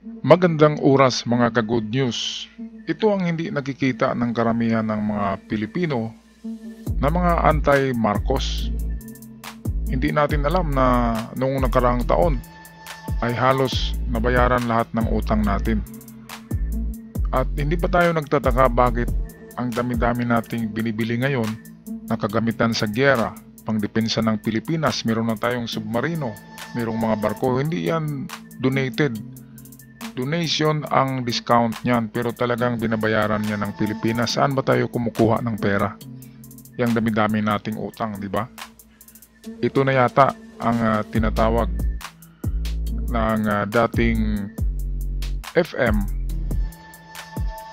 Magandang oras mga ka-good news. Ito ang hindi nakikita ng karamihan ng mga Pilipino na mga anti-Marcos. Hindi natin alam na noong nakaraang taon ay halos nabayaran lahat ng utang natin. At hindi pa tayo nagtataka bakit ang dami-dami nating binibili ngayon na kagamitan sa gyera, pangdepensa ng Pilipinas. Meron na tayong submarino, merong mga barko. Hindi yan donated. Donation ang discount niyan, pero talagang binabayaran niya ng Pilipinas. Saan ba tayo kumukuha ng pera? Yang dami-dami nating utang, di ba? Ito na yata ang tinatawag ng dating FM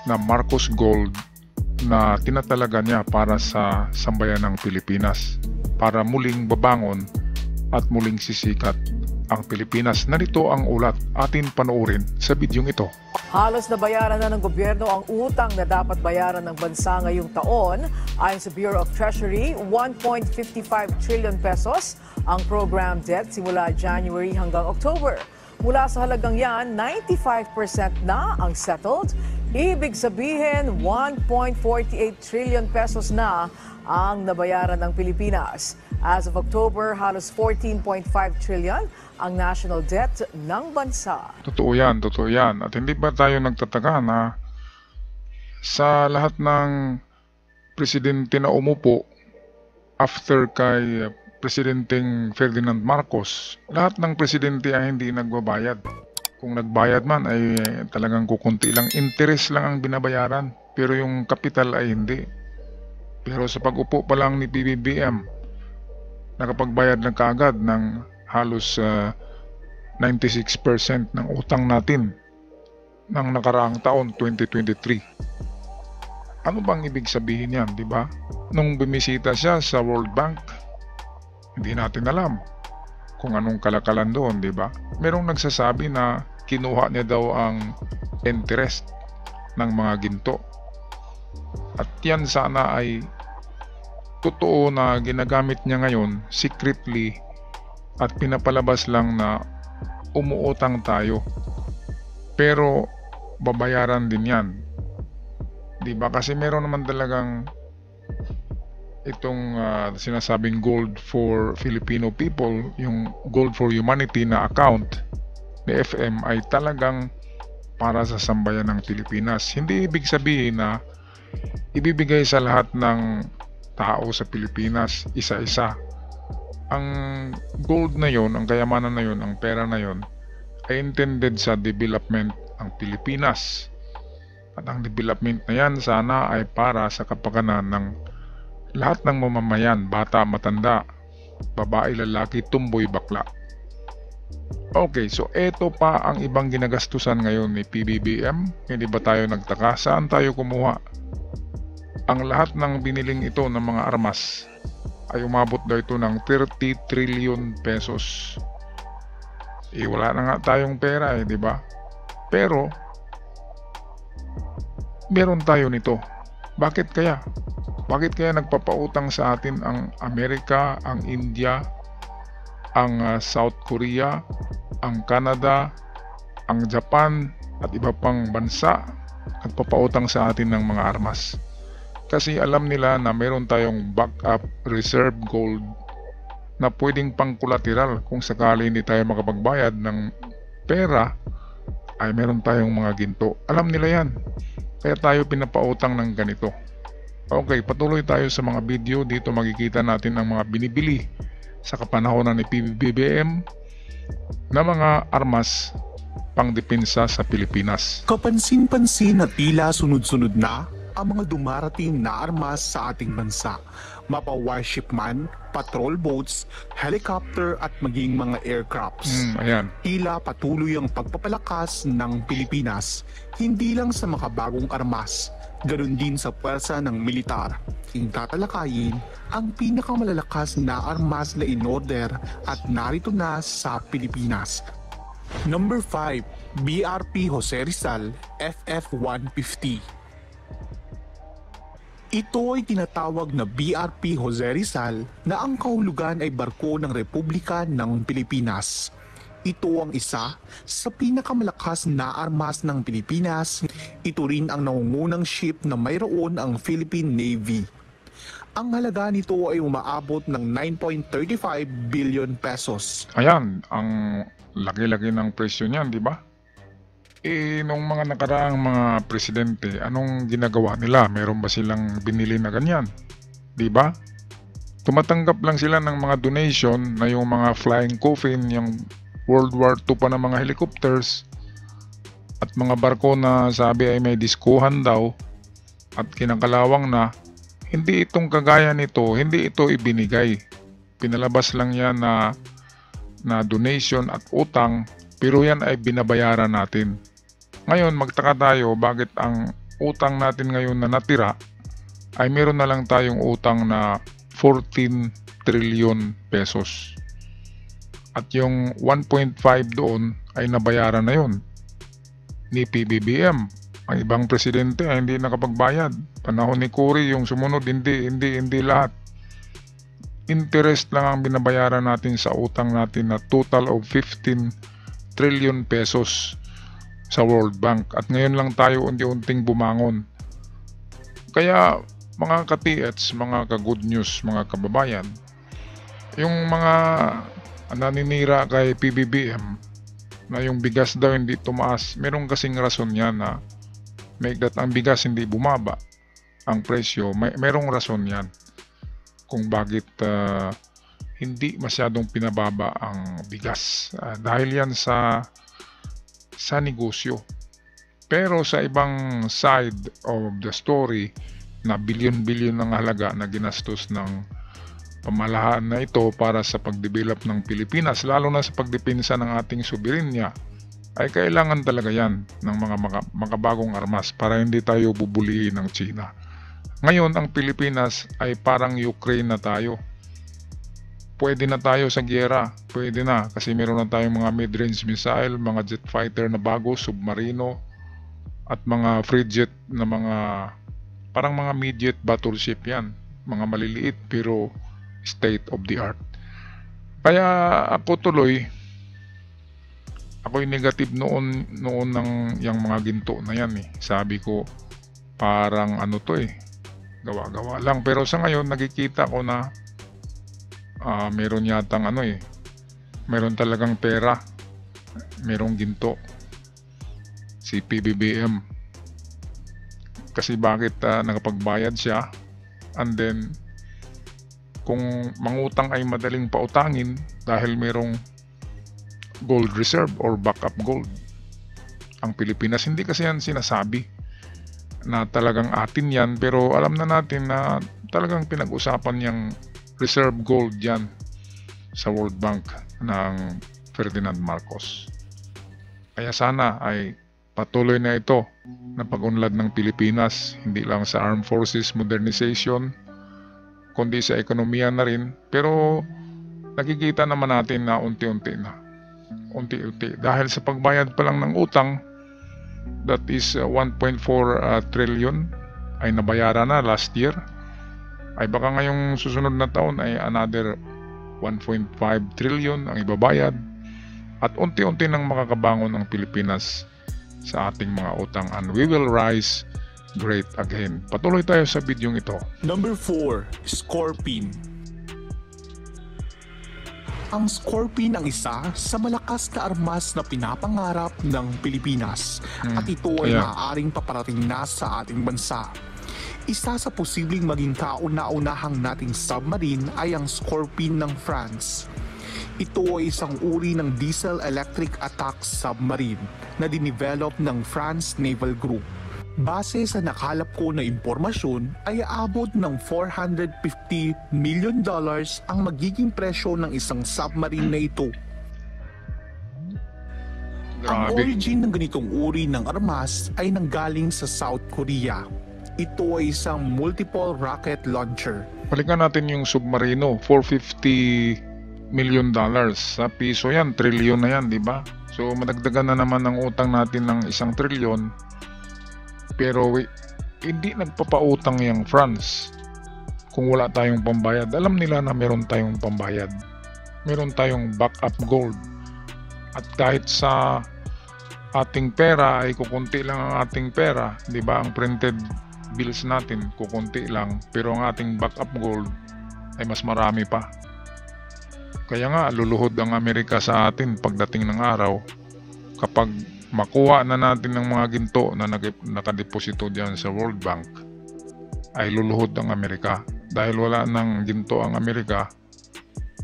na Marcos Gold na tinatalaga niya para sa sambayan ng Pilipinas, para muling babangon at muling sisikat ang Pilipinas. Narito ang ulat, atin panoorin sa bidyong ito. Halos nabayaran na ng gobyerno ang utang na dapat bayaran ng bansa ngayong taon. Ayon sa Bureau of Treasury, 1.55 trillion pesos ang program debt simula January hanggang October. Mula sa halagang yan, 95% na ang settled. Ibig sabihin, 1.48 trillion pesos na ang nabayaran ng Pilipinas. As of October, halos 14.5 trillion ang national debt ng bansa. Totoo yan, totoo yan. At hindi ba tayo nagtataka na sa lahat ng presidente na umupo after kay Presidenteng Ferdinand Marcos, lahat ng presidente ay hindi nagbabayad. Kung nagbayad man ay talagang kukunti lang, interest lang ang binabayaran, pero yung kapital ay hindi. Pero sa pag-upo pa lang ni PBBM, nakapagbayad na kaagad ng halos 96% ng utang natin ng nakaraang taon, 2023. Ano bang ibig sabihin yan, di ba? Nung bumisita siya sa World Bank, hindi natin alam kung anong kalakalan doon, di ba? Merong nagsasabi na kinuha niya daw ang interest ng mga ginto. At yan sana ay totoo na ginagamit niya ngayon secretly at pinapalabas lang na umuutang tayo. Pero babayaran din yan. Di ba? Kasi meron naman talagang itong sinasabing Gold for Filipino People, yung Gold for Humanity na account ni FM ay talagang para sa sambayan ng Pilipinas. Hindi ibig sabihin na ibibigay sa lahat ng tao sa Pilipinas isa-isa. Ang gold na yon, ang kayamanan na yon, ang pera na yon ay intended sa development ng Pilipinas. At ang development na yan sana ay para sa kapakanan ng lahat ng mamamayan, bata, matanda, babae, lalaki, tumboy, bakla. Okay, so eto pa ang ibang ginagastusan ngayon ni PBBM. Hindi ba tayo nagtaka? Saan tayo kumuha? Ang lahat ng biniling ito ng mga armas ay umabot daw ito ng 30 trillion pesos. Wala na nga tayong pera di ba? Pero meron tayo nito. Bakit kaya? Bakit kaya nagpapautang sa atin ang Amerika, ang India, ang South Korea, ang Canada, ang Japan at iba pang bansa nagpapautang sa atin ng mga armas? Kasi alam nila na meron tayong backup reserve gold na pwedeng pang collateral kung sakali hindi tayo makapagbayad ng pera, ay meron tayong mga ginto. Alam nila yan. Kaya tayo pinapautang ng ganito. Okay, patuloy tayo sa mga video. Dito makikita natin ang mga binibili sa kapanahonan ni PBBM na mga armas pangdepensa sa Pilipinas. Kapansin-pansin na tila sunod-sunod na ang mga dumarating na armas sa ating bansa. Mapa-warship man, patrol boats, helicopter at maging mga aircrafts. Ayan. Tila patuloy ang pagpapalakas ng Pilipinas, hindi lang sa makabagong armas, ganoon din sa pwersa ng militar. Tatalakayin ang pinakamalalakas na armas na in-order at narito na sa Pilipinas. Number 5, BRP Jose Rizal FF-150. Ito ay tinatawag na BRP Jose Rizal na ang kahulugan ay barko ng Republika ng Pilipinas. Ito ang isa sa pinakamalakas na armas ng Pilipinas. Ito rin ang nangungunang ship na mayroon ang Philippine Navy. Ang halaga nito ay umaabot ng 9.35 billion pesos. Ayan, ang laki-laki ng presyo niyan, di ba? Nung mga nakaraang mga presidente, anong ginagawa nila? Meron ba silang binili na ganyan? Di ba? Tumatanggap lang sila ng mga donation na yung mga flying coffin, yung World War II pa na mga helicopters at mga barko na sabi ay may diskuhan daw at kinakalawang na. Hindi itong kagaya nito, hindi ito ibinigay. Pinalabas lang yan na donation at utang, pero yan ay binabayaran natin. Ngayon, magtaka tayo bakit ang utang natin ngayon na natira ay meron na lang tayong utang na 14 trillion pesos. At yung 1.5 doon ay nabayaran na yon ni PBBM. Ang ibang presidente ay hindi nakapagbayad. Panahon ni Cory yung sumunod, hindi lahat. Interest lang ang binabayaran natin sa utang natin na total of 15 trillion pesos sa World Bank. At ngayon lang tayo unti-unting bumangon. Kaya mga ka-TH, mga ka-good news, mga kababayan, yung mga naninira kay PBBM na yung bigas daw hindi tumaas, merong kasing rason yan na make that ang bigas hindi bumaba ang presyo, merong rason yan kung bakit hindi masyadong pinababa ang bigas dahil yan sa negosyo. Pero sa ibang side of the story na bilyon-bilyon ng halaga na ginastos ng pamahalaan na ito para sa pagdevelop ng Pilipinas, lalo na sa pagdepensa ng ating soberenya, ay kailangan talaga yan ng mga makabagong armas para hindi tayo bubulihin ng China. Ngayon, ang Pilipinas ay parang Ukraine na tayo. Pwede na tayo sa giyera, pwede na kasi meron na tayong mga mid-range missile, mga jet fighter na bago, submarino, at mga frigate na mga parang mga midget battleship yan, mga maliliit pero state of the art. Kaya ako tuloy, ako'y negative noon ng yung mga ginto na yan eh. Sabi ko parang ano to eh, gawa-gawa lang. Pero sa ngayon nakikita ko na meron yatang ano eh, meron talagang pera, merong ginto si PBBM. Kasi bakit nakapagbayad siya, and then kung mangutang ay madaling pautangin dahil merong gold reserve or backup gold ang Pilipinas. Hindi kasi yan sinasabi na talagang atin yan, pero alam na natin na talagang pinag-usapan yung reserve gold yan sa World Bank ng Ferdinand Marcos. Kaya sana ay patuloy na ito na pag-unlad ng Pilipinas, hindi lang sa armed forces modernization, kundi sa ekonomiya na rin. Pero nakikita naman natin na unti-unti na. Unti-unti. Dahil sa pagbayad pa lang ng utang, that is 1.4 trillion ay nabayaran na last year. Ay baka ngayong susunod na taon ay another 1.5 trillion ang ibabayad. At unti-unti nang makakabangon ang Pilipinas sa ating mga utang, and we will rise great again. Patuloy tayo sa bidyong ito. Number 4, Scorpene. Ang Scorpene ang isa sa malakas na armas na pinapangarap ng Pilipinas at ito ay maaaring paparating na sa ating bansa. Isa sa posibleng maging kauna-unahang nating submarine ay ang Scorpene ng France. Ito ay isang uri ng diesel-electric attack submarine na dinevelop ng France Naval Group. Base sa nakalap ko na impormasyon ay aabot ng $450 million ang magiging presyo ng isang submarine na ito. Ang origin ng ganitong uri ng armas ay nanggaling sa South Korea. Ito ay isang multiple rocket launcher. Balikan natin yung submarino, $450 million. Sa piso yan, trilyon na yan, di ba? So madagdagan na naman ang utang natin ng 1 trilyon. Pero hindi nagpapautang yung France kung wala tayong pambayad. Alam nila na meron tayong pambayad. Meron tayong backup gold. At kahit sa ating pera ay kukunti lang ang ating pera, di ba? Ang printed bills natin kukunti lang, pero ang ating backup gold ay mas marami pa. Kaya nga luluhod ang Amerika sa atin pagdating ng araw kapag makuha na natin ng mga ginto na nakadeposito diyan sa World Bank, ay luluhod ang Amerika. Dahil wala ng ginto ang Amerika,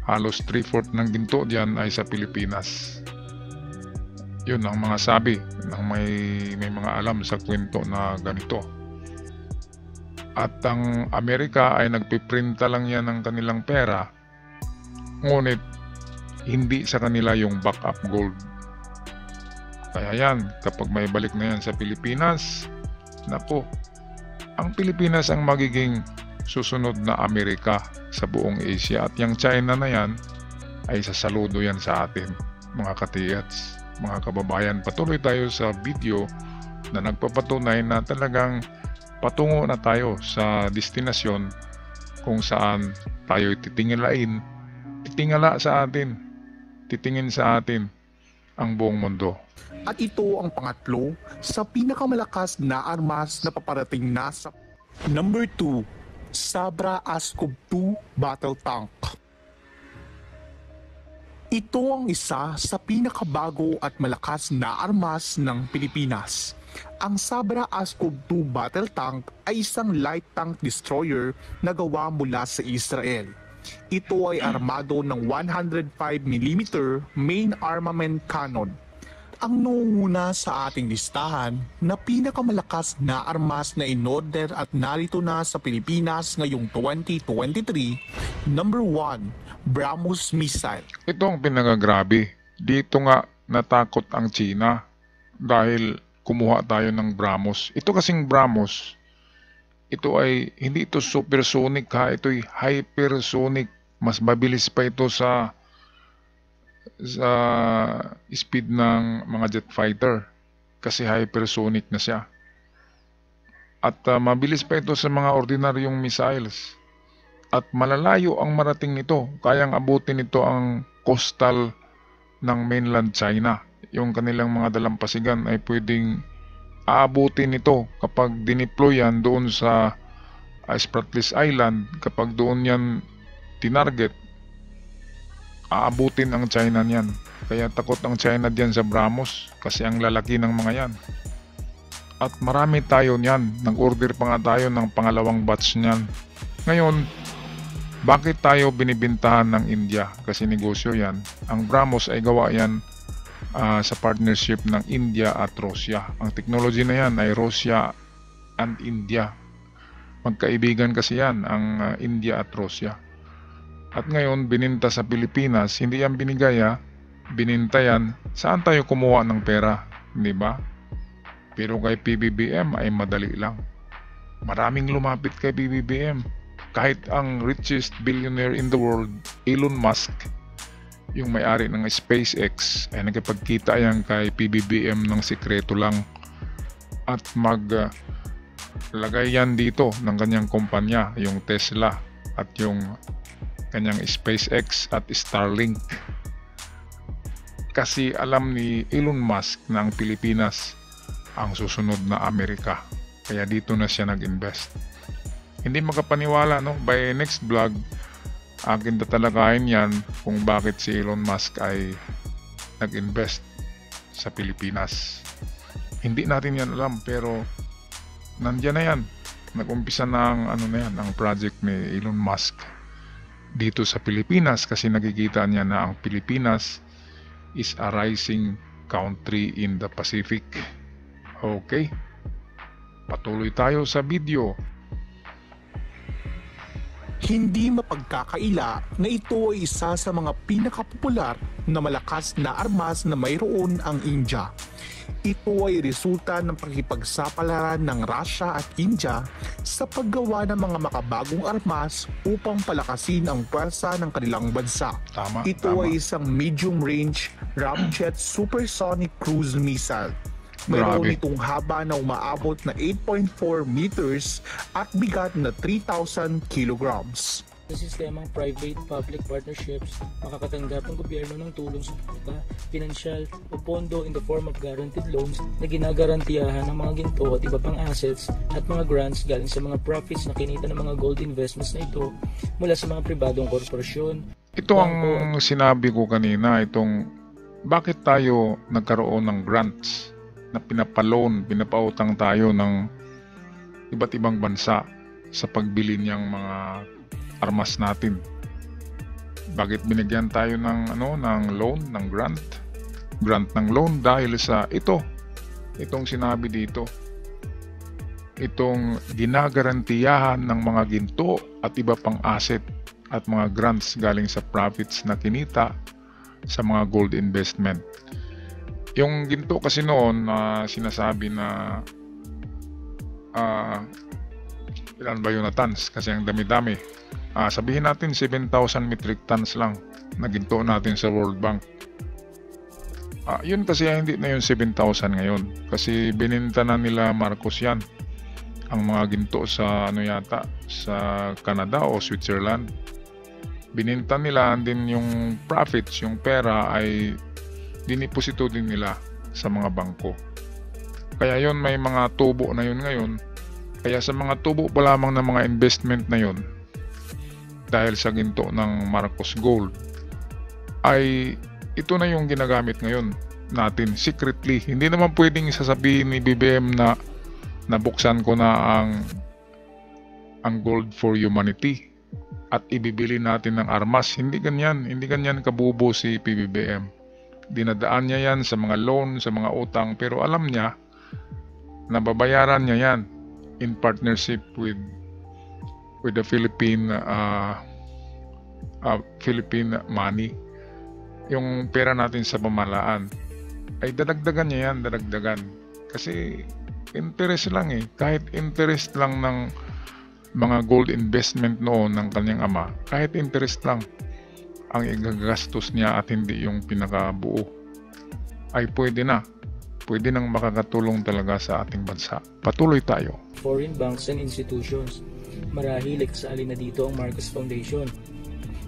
halos 3/4 ng ginto diyan ay sa Pilipinas. Yun ang mga sabi ng may mga alam sa kwento na ganito. At ang Amerika ay nagpiprinta lang yan ng kanilang pera, ngunit hindi sa kanila yung backup gold. Kaya yan, kapag may balik na yan sa Pilipinas, naku, ang Pilipinas ang magiging susunod na Amerika sa buong Asia. At yung China na yan ay sasaludo yan sa atin, mga katiyats. Mga kababayan, patuloy tayo sa video na nagpapatunay na talagang patungo na tayo sa destinasyon kung saan tayo titingala sa atin, titingin sa atin ang buong mundo. At ito ang pangatlo sa pinakamalakas na armas na paparating na sa Number 2, Sabra Askov 2 Battle Tank. Ito ang isa sa pinakabago at malakas na armas ng Pilipinas. Ang Sabra Askov 2 Battle Tank ay isang light tank destroyer na gawa mula sa Israel. Ito ay armado ng 105mm main armament cannon. Ang nunguna sa ating listahan na pinakamalakas na armas na in-order at narito na sa Pilipinas ngayong 2023, Number 1, BrahMos missile. Ito ang pinagagrabe. Dito nga natakot ang China dahil kumuha tayo ng BrahMos. Ito kasing BrahMos, ito ay hindi ito supersonic ha, ito ay hypersonic. Mas mabilis pa ito sa speed ng mga jet fighter kasi hypersonic na siya. At mabilis pa ito sa mga ordinaryong missiles. At malalayo ang marating nito. Kayang abutin nito ang coastal ng mainland China. Yung kanilang mga dalampasigan ay pwedeng aabutin nito kapag dineploy yan doon sa Spratlys Island. Kapag doon yan tinarget, aabutin ang China niyan. Kaya takot ang China diyan sa BrahMos kasi ang lalaki ng mga yan. At marami tayo niyan. Nag-order pa nga tayo ng pangalawang batch niyan. Ngayon, bakit tayo binibintahan ng India? Kasi negosyo yan. Ang BrahMos ay gawa yan sa partnership ng India at Russia. Ang technology na yan ay Russia and India. Magkaibigan kasi yan, ang India at Russia. At ngayon, bininta sa Pilipinas, hindi yan binigay bininta yan. Saan tayo kumuha ng pera? Hindi ba? Pero kay PBBM ay madali lang. Maraming lumapit kay PBBM. Kahit ang richest billionaire in the world, Elon Musk, yung may-ari ng SpaceX, ay nagkipagkita yan kay PBBM ng sikreto lang at maglagay yan dito ng kanyang kumpanya, yung Tesla at yung kanyang SpaceX at Starlink. Kasi alam ni Elon Musk na ang Pilipinas ang susunod na Amerika, kaya dito na siya nag-invest. Hindi makapaniwala, no? By next vlog, akin tatalakayin yan kung bakit si Elon Musk ay nag-invest sa Pilipinas. Hindi natin yan alam, pero nandiyan na yan. Nag-umpisa na ang project ni Elon Musk dito sa Pilipinas kasi nakikita niya na ang Pilipinas is a rising country in the Pacific. Okay? Patuloy tayo sa video. Hindi mapagkakaila na ito ay isa sa mga pinakapopular na malakas na armas na mayroon ang India. Ito ay resulta ng pakikipagsapalaran ng Russia at India sa paggawa ng mga makabagong armas upang palakasin ang pwersa ng kanilang bansa. Ito ay isang medium-range ramjet supersonic cruise missile. Mayroon itong haba na umaabot na 8.4 meters at bigat na 3,000 kilograms. Sa sistemang private-public partnerships, makakatanggap ang gobyerno ng tulong suporta, pinansyal o pondo in the form of guaranteed loans na ginagarantiyahan ng mga ginto at iba pang assets at mga grants galing sa mga profits na kinita ng mga gold investments na ito mula sa mga pribadong korporasyon. Ito ang sinabi ko kanina, itong bakit tayo nagkaroon ng grants na pinapautang tayo ng iba't ibang bansa sa pagbili niyang mga armas natin. Bakit binigyan tayo ng loan, ng grant ng loan? Dahil sa itong sinabi dito, itong ginagarantiyahan ng mga ginto at iba pang asset at mga grants galing sa profits na kinita sa mga gold investment. Yung ginto kasi noon sinasabi na ilan ba yun na tons? Kasi ang dami-dami. Sabihin natin 7,000 metric tons lang na ginto natin sa World Bank. Yun kasi hindi na yun 7,000 ngayon. Kasi bininta na nila Marcos yan. Ang mga ginto sa sa Canada o Switzerland. Bininta nila, and din yung profits, yung pera ay diniposito din nila sa mga bangko. Kaya yun, may mga tubo na yun ngayon. Kaya sa mga tubo pa lamang ng mga investment na yun, dahil sa ginto ng Marcos Gold, ay ito na yung ginagamit ngayon natin secretly. Hindi naman pwedeng sasabihin ni BBM na nabuksan ko na ang Gold for Humanity at ibibili natin ng armas. Hindi ganyan kabubo si PBBM. Dinadaan niya yan sa mga loan, sa mga utang, pero alam niya na babayaran niya yan in partnership with the Philippine money. Yung pera natin sa pamahalaan ay dadagdagan niya yan, kasi interest lang kahit interest lang ng mga gold investment noon ng kanyang ama, kahit interest lang ang igagastos niya at hindi yung pinakabuo, ay pwede nang makakatulong talaga sa ating bansa. Patuloy tayo. Foreign banks and institutions. Marahil kasali na dito ang Marcos Foundation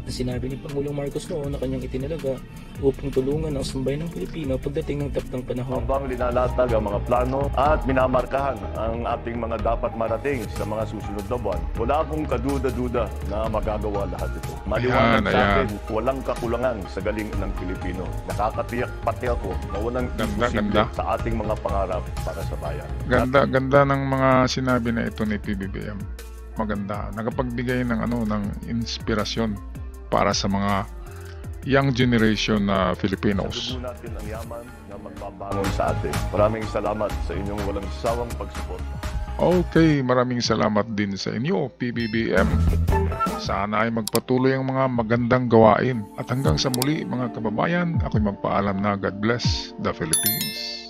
na sinabi ni Pangulong Marcos noon na kanyang itinalaga upang tulungan ang sambayan ng Pilipino pagdating ng taktang panahon. Habang linalatag ang mga plano at minamarkahan ang ating mga dapat marating sa mga susunod na buwan, wala akong kaduda-duda na magagawa lahat ito. Maliwanag sa akin, walang kakulangan sa galing ng Pilipino. Nakakatiyak pati ako na walang imposible sa ating mga pangarap para sa bayan. Ganda ng mga sinabi na ito ni PBBM. Maganda. Nakapagbigay ng inspirasyon para sa mga young generation na Filipinos. Sabi natin ang yaman na magbabangon sa atin. Maraming salamat sa inyong walang sawang pagsuporta. Okay, maraming salamat din sa inyo, PBBM. Sana ay magpatuloy ang mga magandang gawain. At hanggang sa muli mga kababayan, ako'y magpaalam na God bless the Philippines.